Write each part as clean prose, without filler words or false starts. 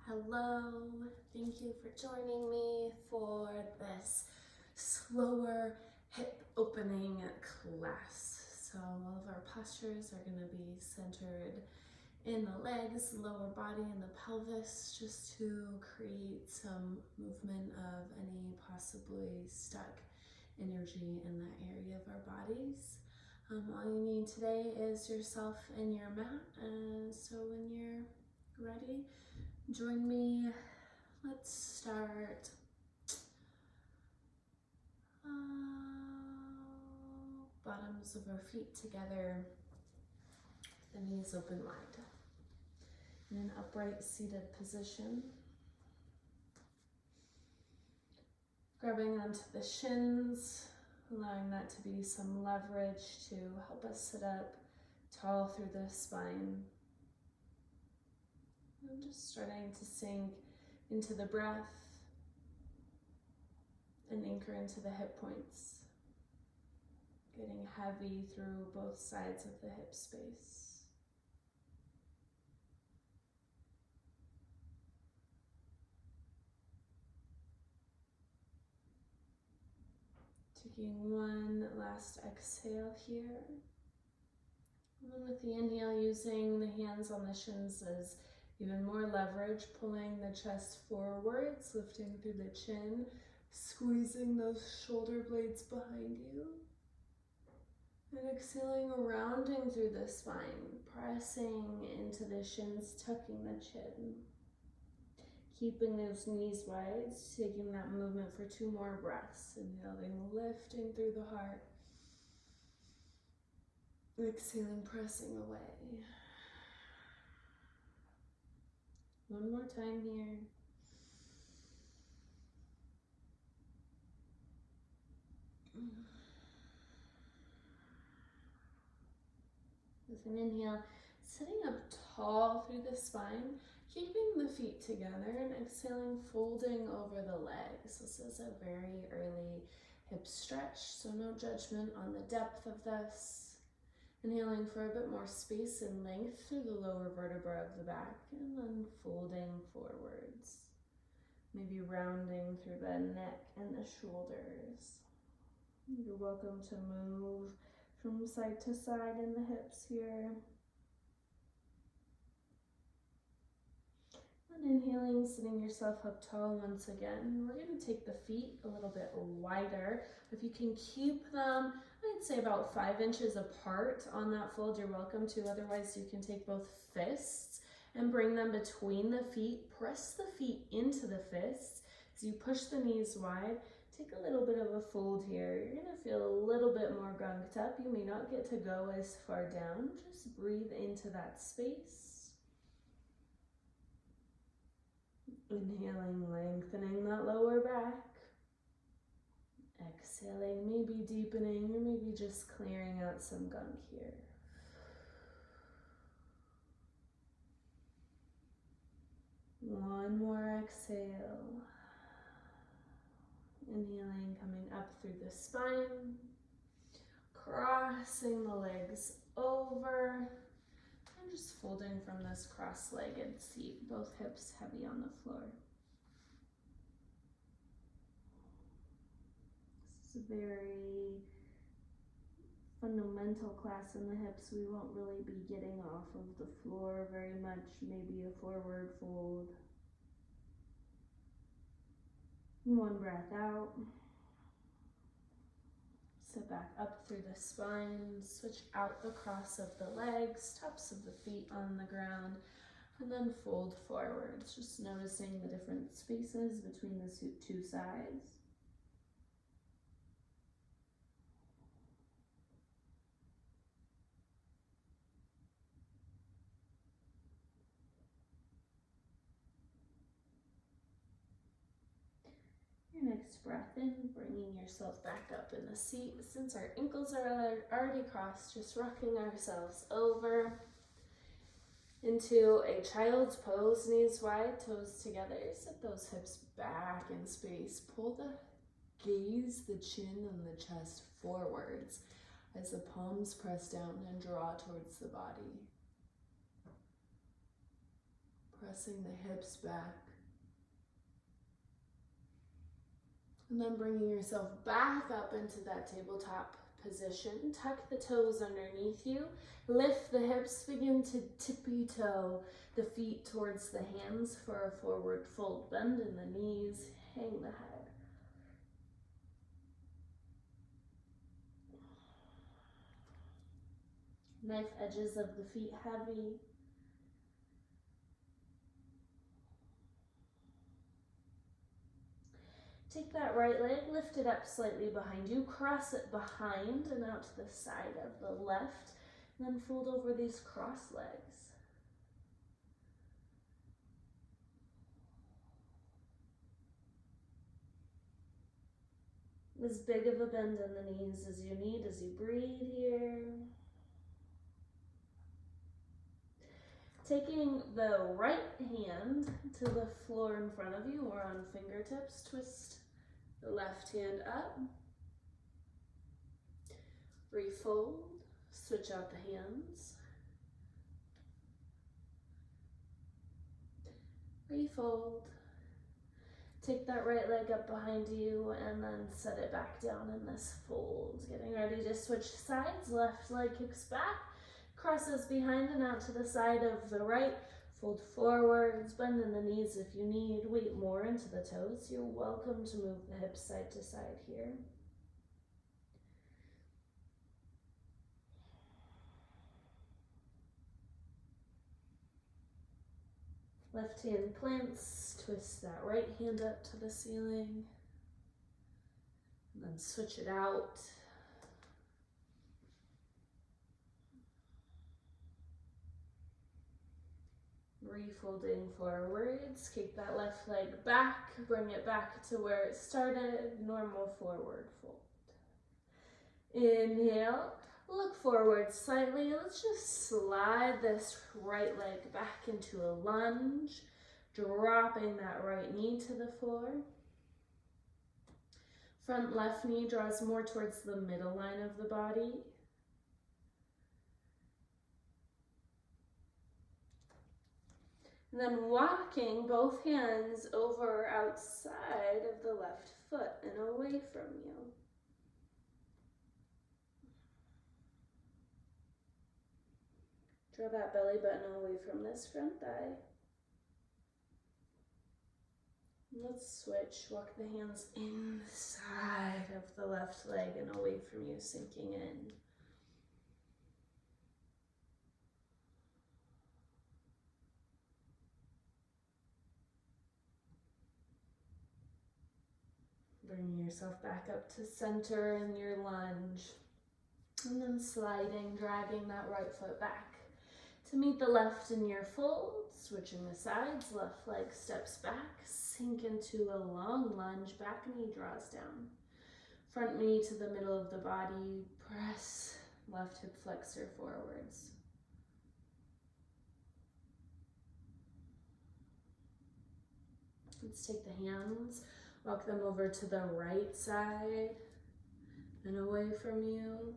Hello, thank you for joining me for this slower hip opening class. So all of our postures are going to be centered in the legs, lower body, and the pelvis, just to create some movement of any possibly stuck energy in that area of our bodies. All you need today is yourself and your mat, and so when you're ready, join me. Let's start. Bottoms of our feet together, the knees open wide. In an upright seated position. Grabbing onto the shins, allowing that to be some leverage to help us sit up tall through the spine. And just starting to sink into the breath and anchor into the hip points. Getting heavy through both sides of the hip space. Taking one last exhale here. And then with the inhale, using the hands on the shins as even more leverage, pulling the chest forwards, lifting through the chin, squeezing those shoulder blades behind you. And exhaling, rounding through the spine, pressing into the shins, tucking the chin. Keeping those knees wide, taking that movement for 2 more breaths. Inhaling, lifting through the heart. Exhaling, pressing away. One more time here. With an inhale, sitting up tall through the spine, keeping the feet together, and exhaling, folding over the legs. This is a very early hip stretch, so no judgment on the depth of this. Inhaling for a bit more space and length through the lower vertebra of the back, and then folding forwards. Maybe rounding through the neck and the shoulders. You're welcome to move from side to side in the hips here. And inhaling, sitting yourself up tall once again. We're going to take the feet a little bit wider. If you can keep them, I'd say about 5 inches apart on that fold, you're welcome to. Otherwise, you can take both fists and bring them between the feet. Press the feet into the fists. As you push the knees wide, take a little bit of a fold here. You're going to feel a little bit more gunked up. You may not get to go as far down. Just breathe into that space. Inhaling, lengthening that lower back. Exhaling, maybe deepening, or maybe just clearing out some gunk here. One more exhale. Inhaling, coming up through the spine. Crossing the legs over. And just folding from this cross-legged seat, both hips heavy on the floor. This is a very fundamental class in the hips. We won't really be getting off of the floor very much, maybe a forward fold. One breath out. Sit back up through the spine, switch out the cross of the legs, tops of the feet on the ground, and then fold forwards, just noticing the different spaces between the 2 sides. Your next breath in, bringing yourself back up in the seat. Since our ankles are already crossed, just rocking ourselves over into a child's pose, knees wide, toes together. Sit those hips back in space. Pull the gaze, the chin, and the chest forwards as the palms press down and draw towards the body. Pressing the hips back. And then bringing yourself back up into that tabletop position. Tuck the toes underneath you. Lift the hips, begin to tippy toe the feet towards the hands for a forward fold. Bend in the knees, hang the head. Knife edges of the feet heavy. Take that right leg, lift it up slightly behind you, cross it behind and out to the side of the left, and then fold over these cross legs. As big of a bend in the knees as you need as you breathe here. Taking the right hand to the floor in front of you or on fingertips, twist the left hand up. Refold, switch out the hands. Refold. Take that right leg up behind you and then set it back down in this fold. Getting ready to switch sides. Left leg kicks back, crosses behind and out to the side of the right. Fold forwards, bend in the knees if you need. Weight more into the toes. You're welcome to move the hips side to side here. Left hand plants, twist that right hand up to the ceiling, and then switch it out. Refolding forwards, kick that left leg back, bring it back to where it started, normal forward fold. Inhale, look forward slightly. Let's just slide this right leg back into a lunge, dropping that right knee to the floor. Front left knee draws more towards the middle line of the body. And then walking both hands over outside of the left foot and away from you. Draw that belly button away from this front thigh. Let's switch. Walk the hands inside of the left leg and away from you, sinking in. Bringing yourself back up to center in your lunge. And then sliding, dragging that right foot back to meet the left in your fold. Switching the sides, left leg steps back, sink into a long lunge, back knee draws down. Front knee to the middle of the body, press left hip flexor forwards. Let's take the hands, walk them over to the right side and away from you.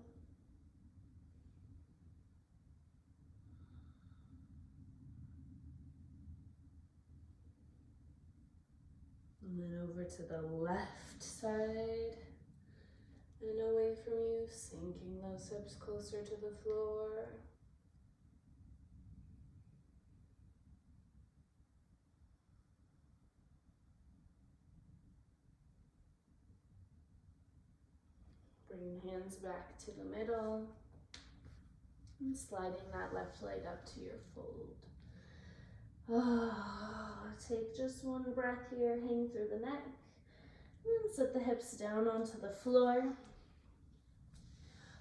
And then over to the left side and away from you, sinking those hips closer to the floor. Bring hands back to the middle and sliding that left leg up to your fold. Take just one breath here, hang through the neck, and set the hips down onto the floor.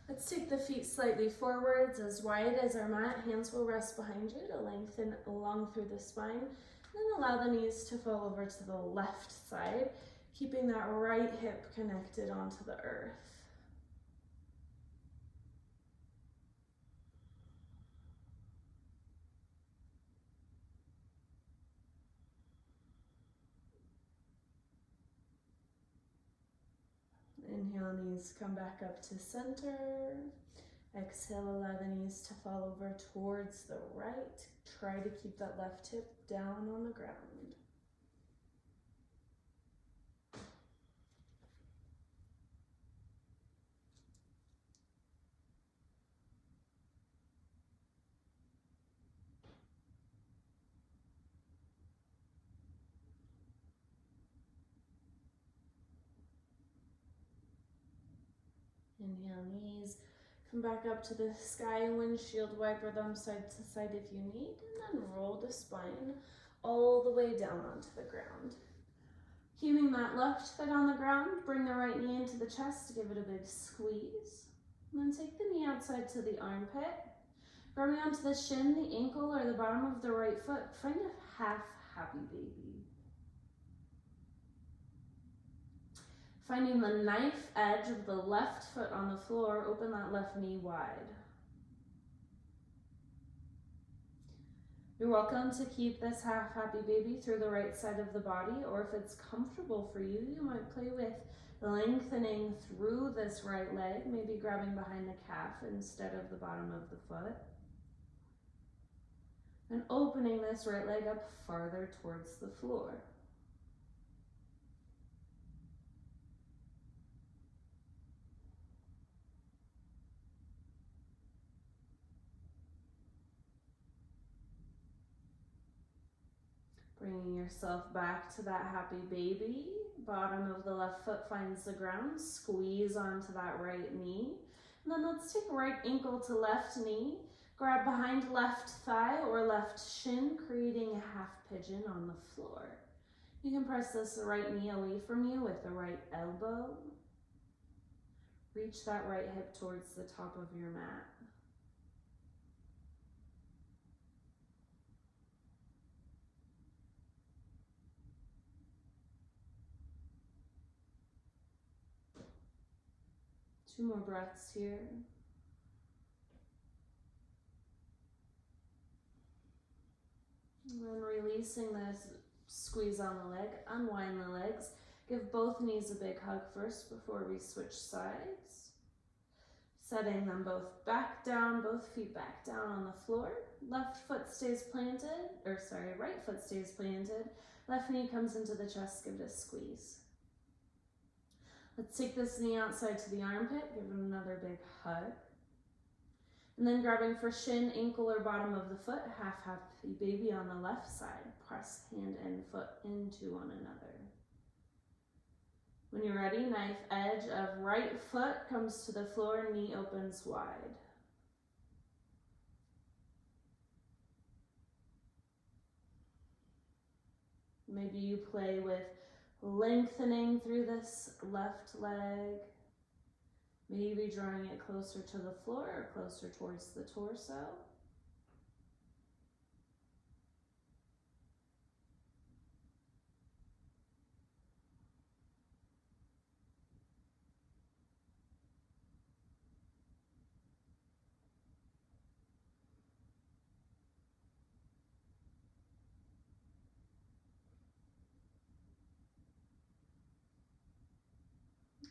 Let's take the feet slightly forwards, as wide as our mat. Hands will rest behind you to lengthen along through the spine. Then allow the knees to fall over to the left side, keeping that right hip connected onto the earth. Inhale, knees come back up to center. Exhale, allow the knees to fall over towards the right. Try to keep that left hip down on the ground. Inhale, knees. Come back up to the sky, windshield wiper them side to side if you need, and then roll the spine all the way down onto the ground. Keeping that left foot on the ground, bring the right knee into the chest, give it a big squeeze. And then take the knee outside to the armpit. Grabbing onto the shin, the ankle, or the bottom of the right foot, find a half happy baby. Finding the knife edge of the left foot on the floor, open that left knee wide. You're welcome to keep this half happy baby through the right side of the body, or if it's comfortable for you, you might play with lengthening through this right leg, maybe grabbing behind the calf instead of the bottom of the foot. And opening this right leg up farther towards the floor. Bringing yourself back to that happy baby. Bottom of the left foot finds the ground. Squeeze onto that right knee. And then let's take right ankle to left knee. Grab behind left thigh or left shin, creating a half pigeon on the floor. You can press this right knee away from you with the right elbow. Reach that right hip towards the top of your mat. Two more breaths here. And then releasing this squeeze on the leg, unwind the legs. Give both knees a big hug first before we switch sides. Setting them both back down, both feet back down on the floor. Left foot stays planted, right foot stays planted. Left knee comes into the chest, give it a squeeze. Let's take this knee outside to the armpit, give it another big hug. And then grabbing for shin, ankle, or bottom of the foot, half happy baby on the left side. Press hand and foot into one another. When you're ready, knife edge of right foot comes to the floor, knee opens wide. Maybe you play with lengthening through this left leg. Maybe drawing it closer to the floor or closer towards the torso.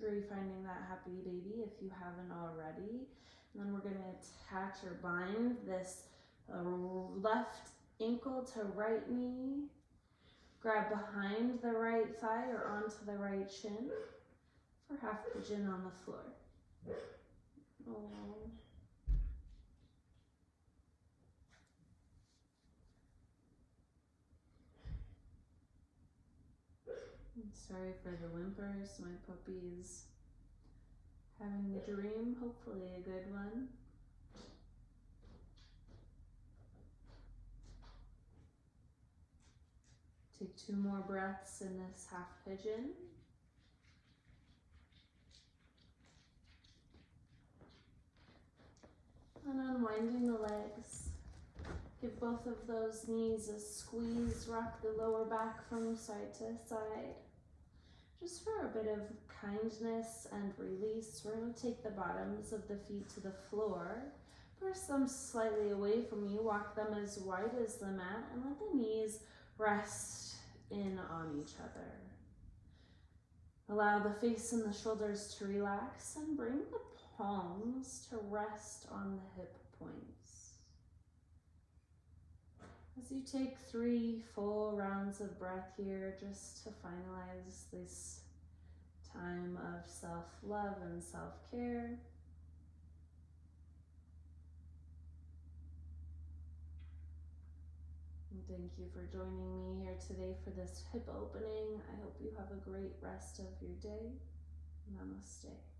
Refinding that happy baby if you haven't already. And then we're going to attach or bind this left ankle to right knee. Grab behind the right thigh or onto the right shin for half pigeon on the floor. Oh. I'm sorry for the whimpers, my puppy's having a dream, hopefully a good one. Take 2 more breaths in this half pigeon. And unwinding the legs. Give both of those knees a squeeze, rock the lower back from side to side. Just for a bit of kindness and release, we're going to take the bottoms of the feet to the floor. Press them slightly away from you, walk them as wide as the mat, and let the knees rest in on each other. Allow the face and the shoulders to relax and bring the palms to rest on the hip points. As you take 3 full rounds of breath here, just to finalize this time of self-love and self-care. And thank you for joining me here today for this hip opening. I hope you have a great rest of your day. Namaste.